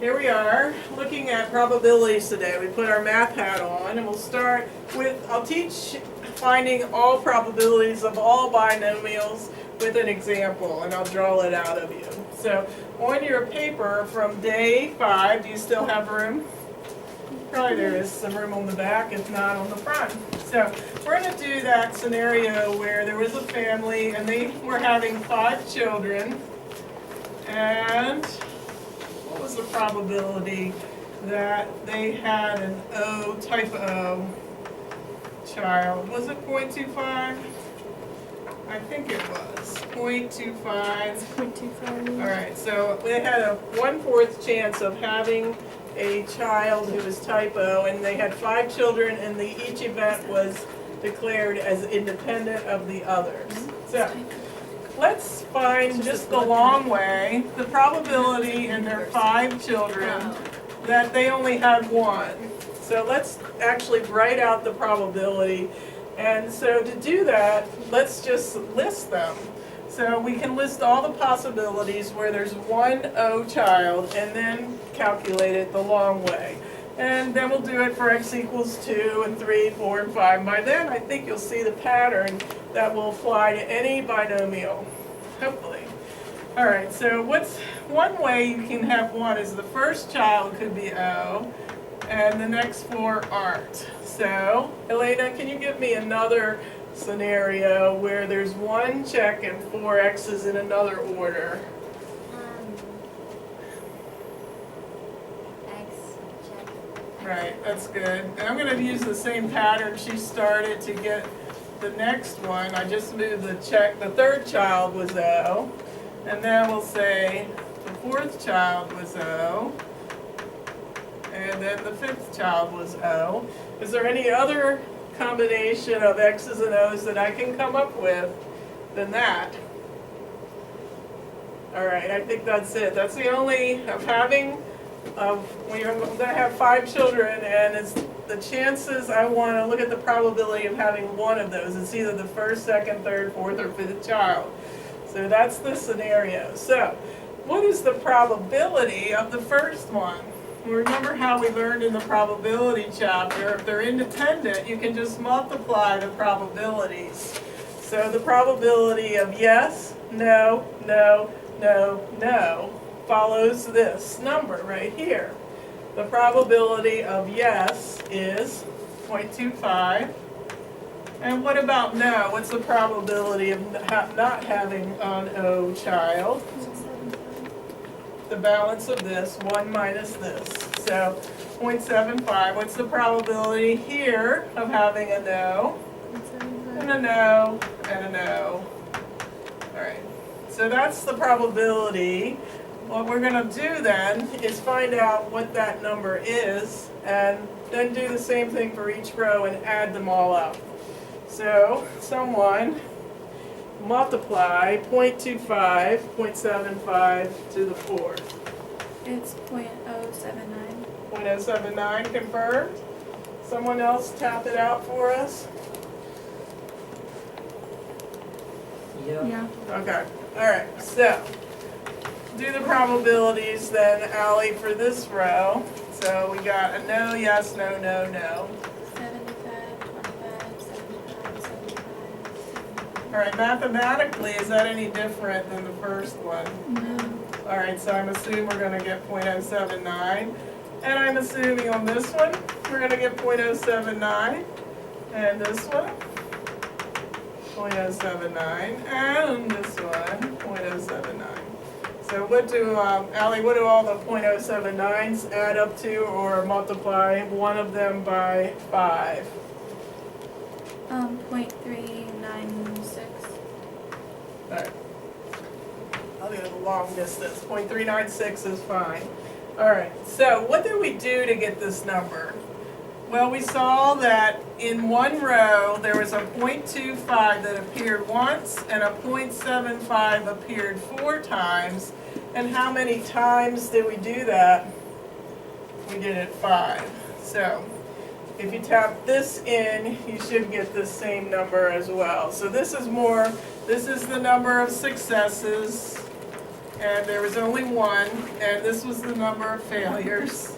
Here we are, looking at probabilities today. We put our math hat on and we'll start with, I'll teach finding all probabilities of all binomials with an example, and I'll draw it out of you. So on your paper from day 5, do you still have room? Probably there is some room on the back, if not on the front. So we're going to do that scenario where there was a family and they were having 5 children, and what was the probability that they had an O, type O child? Was it 0.25? I think it was 0.25. 0.25. All right, so they had a 1/4 chance of having a child who was type O, and they had 5 children, and each event was declared as independent of the others. So let's find just the long way, the probability in their 5 children that they only had 1. So let's actually write out the probability. And so to do that, let's just list them. So we can list all the possibilities where there's 1 O child and then calculate it the long way. And then we'll do it for x equals 2 and 3, 4, and 5. By then, I think you'll see the pattern that will apply to any binomial, hopefully. All right, so what's one way you can have 1 is the first child could be O, and the next 4 aren't. So, Elena, can you give me another scenario where there's 1 check and 4 x's in another order? X check. Right, that's good. And I'm going to use the same pattern she started to get the next one. I just moved the check. The 3rd child was O. And then we'll say the 4th child was O. And then the 5th child was O. Is there any other combination of X's and O's that I can come up with than that? All right, I think that's it. That's the only we're going to have 5 children, and it's the chances I want to look at the probability of having 1 of those. It's either the 1st, 2nd, 3rd, 4th, or 5th child. So that's the scenario. So what is the probability of the first one? Remember how we learned in the probability chapter, if they're independent, you can just multiply the probabilities. So the probability of yes, no, no, no, no follows this number right here. The probability of yes is 0.25. And what about no? What's the probability of not having an O child? The balance of this, 1 minus this. So 0.75. What's the probability here of having a no? And a no, and a no. All right. So that's the probability. What we're going to do then is find out what that number is, and then do the same thing for each row and add them all up. So someone multiply 0.25, 0.75 to the 4th. It's 0.079. 0.079 confirmed. Someone else tap it out for us? Yeah. Okay, all right, so do the probabilities then, Allie, for this row. So we got a no, yes, no, no, no. 75, 25, 75, 75. All right, mathematically, is that any different than the first one? No. All right, so I'm assuming we're going to get 0.079. And I'm assuming on this one, we're going to get 0.079. And this one, 0.079. And this one, 0.079. So what do, Allie, what do all the 0.079s add up to, or multiply one of them by 5? 0.396. All right. I'll do the long distance. 0.396 is fine. All right, so what did we do to get this number? Well, we saw that in one row there was a 0.25 that appeared once and a 0.75 appeared 4 times. And how many times did we do that? We did it 5. So if you tap this in, you should get the same number as well. So this is the number of successes and there was only one, and this was the number of failures.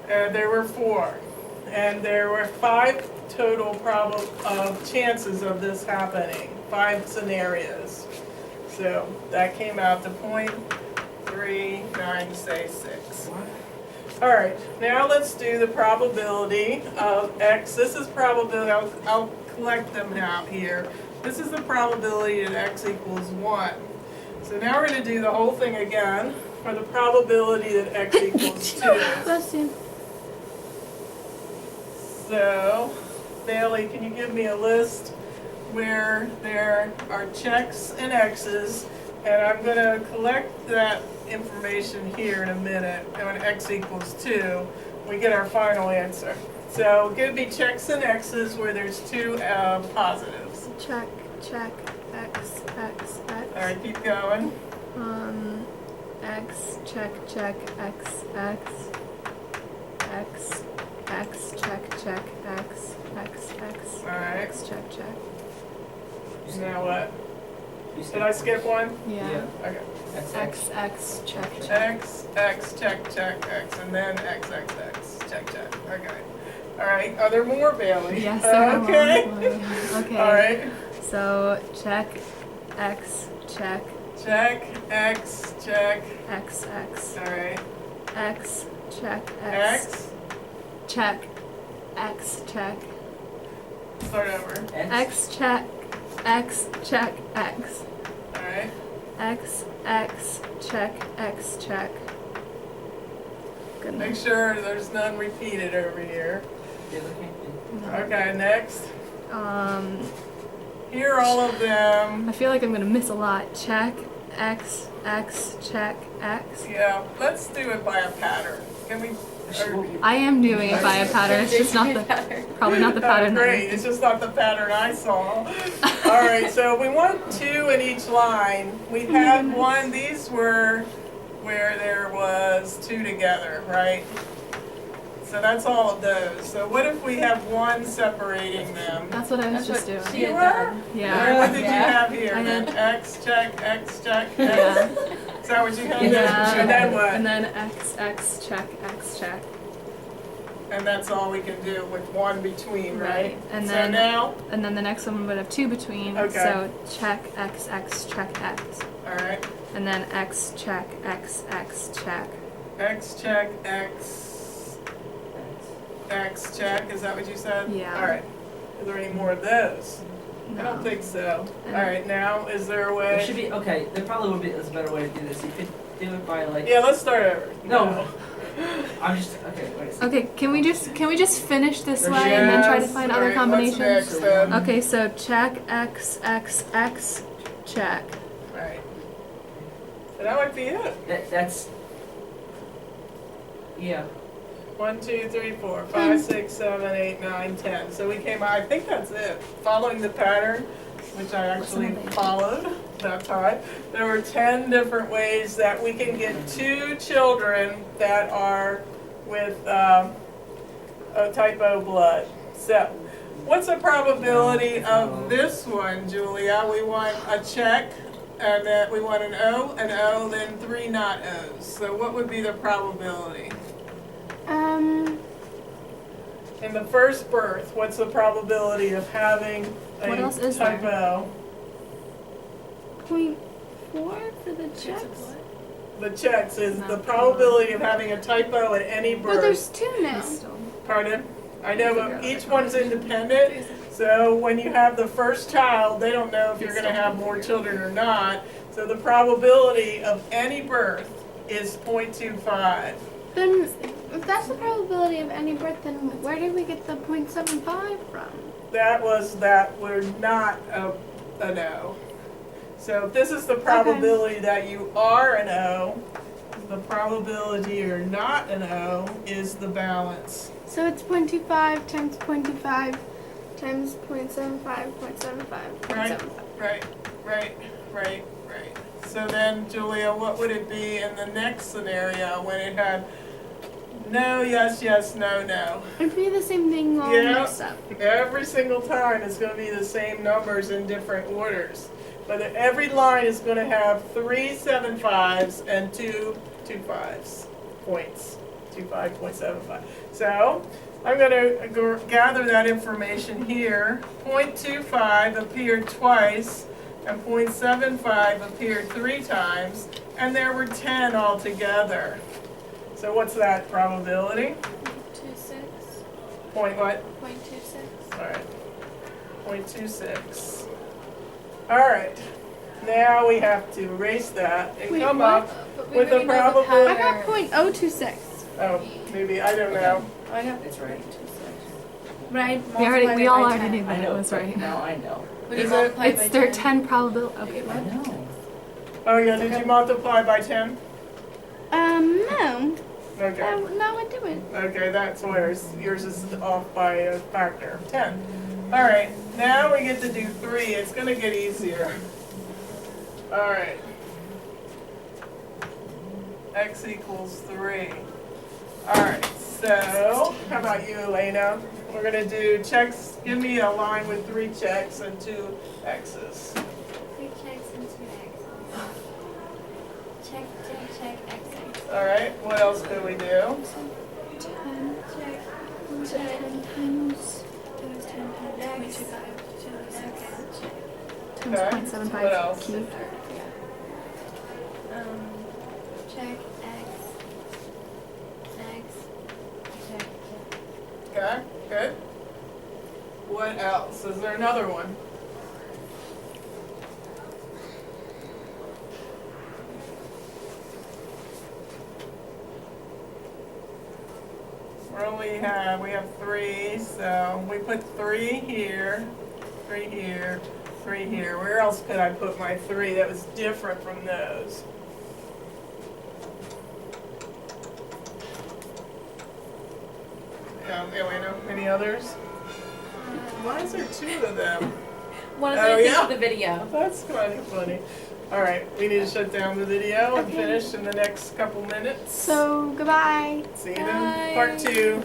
And there were 4. And there were 5 total chances of this happening, 5 scenarios. So that came out to 0.3966. All right, now let's do the probability of x. This is probability, I'll collect them out here. This is the probability that x equals 1. So now we're going to do the whole thing again for the probability that x equals 2. Bless you. So, Bailey, can you give me a list where there are checks and x's, and I'm going to collect that information here in a minute, and when x equals 2, we get our final answer. So, give me checks and x's where there's 2 positives. Check, check, x, x, x. All right, keep going. X, check, check, x, x. X, x, check, check, x, x, x. All right. X, check, check. Now what? Did I skip one? Yeah. Okay. X, x, check, check. X, X, check, check, X, and then X, X, X, check, check. Okay. All right. Are there more, Bailey? Yes, there are Okay. more. Okay. All right. So check, x, check, Check, X, check. x, x. All right. X, check, x. X. Check, x, check. Start over. X, check, x, check, x. All right. X, x, check, x, check. Make Goodness. sure there's none repeated over here. No. Okay. Next. Here are all of them. I feel like I'm gonna miss a lot. Check, x, x, check, x. Yeah. Let's do it by a pattern. Can we? I am doing it by a pattern. It's just not the probably not the pattern. that Great, it's just not the pattern I saw. All right, so we want 2 in each line. We had one, these were where there was 2 together, right? So that's all of those. So what if we have 1 separating them? That's what I was just doing. You were? Yeah. What did you have here? I Then had- X, check, X, check, X? Yeah. Is that what you had? Yeah. And then what? And then x, x, check, x, check. And that's all we can do with 1 between, right? Right, and So then- now, And then the next one would have 2 between. Okay. So check, x, x, check, x. all right. And then x, check, x, x, check. X check, X check, is that what you said? Yeah. All right. Are there any more of those? I don't think so. All right, now, is there a There should way? be, okay, there probably would be a better way to do this. You could do it by like, Yeah, let's start over. No. I'm just, okay, wait a second. Okay, can we just finish this way and then try to Yes, find all other right, combinations? What's next then? Okay, so check, x, x, x, check. All right. And that might be it. That's, yeah. 1, 2, 3, 4, 5, 6, 7, 8, 9, 10. So we came, I think that's it. Following the pattern, which I actually What's the name? followed that time. There were 10 different ways that we can get 2 children that are with a type O blood. So, what's the probability of this one, Julia? We want a check, and then we want an O, then 3 not O's. So what would be the probability? In the first birth, what's the probability of having a What else is type there? O? 0.4 for the checks? The checks is the No. probability of having a type O at any birth. But there's 2 now. Pardon? I know, but each one's independent, so when you have the first child, they don't know if you're gonna have more children or not. So the probability of any birth is 0.25. Then, if that's the probability of any birth, then where did we get the 0.75 from? That was that we're not a O. So if this is the probability that you are an O, the probability you're not an O is the balance. So it's 0.25 times 0.25 times 0.75, 0.75, Right, 0.75. right. So then, Julia, what would it be in the next scenario when it had no, yes, yes, no, no? It'd be the same thing all Yeah. mixed up. Every single time it's going to be the same numbers in different orders. But every line is gonna have 3 7.5s and 2 2.5s points, 25.75. So I'm gonna gather that information here. 0.25 appeared twice and 0.75 appeared 3 times, and there were 10 altogether. So what's that probability? 26. Point what? 0.26. All right, 0.26. All right, now we have to erase that and Wait, come what? up But we with a already know the probability. I got pattern. .026. Oh, maybe, I don't know. I got It's right. right. We all already knew I that it know, was but right. now I know. Is it? It's their 10 probability. Okay, I what? know. Oh yeah, did you multiply by 10? No. Okay. No, I didn't. Okay, that's yours. Yours is off by a factor of 10. All right, now we get to do 3. It's gonna get easier. All right. X equals 3. All right, so how about you, Elena? We're gonna do checks. Give me a line with 3 checks and 2 X's. 3 checks and 2 X's. Check, check, check, X. All right, what else could we do? 10, check, 10 times. 10 X, 2 X, check. Times Okay, 0.75 what else? cubed. Check, X, X, check, check. Okay, good. What else? Is there another one? We have 3, so we put 3 here, 3 here, 3 here. Where else could I put my 3 that was different from those? Elena, any others? Why is there 2 of them? One of Oh, the things yeah? of the video. That's funny. All right, we need to shut down the video and Okay. finish in the next couple minutes. So, goodbye. See you in part 2.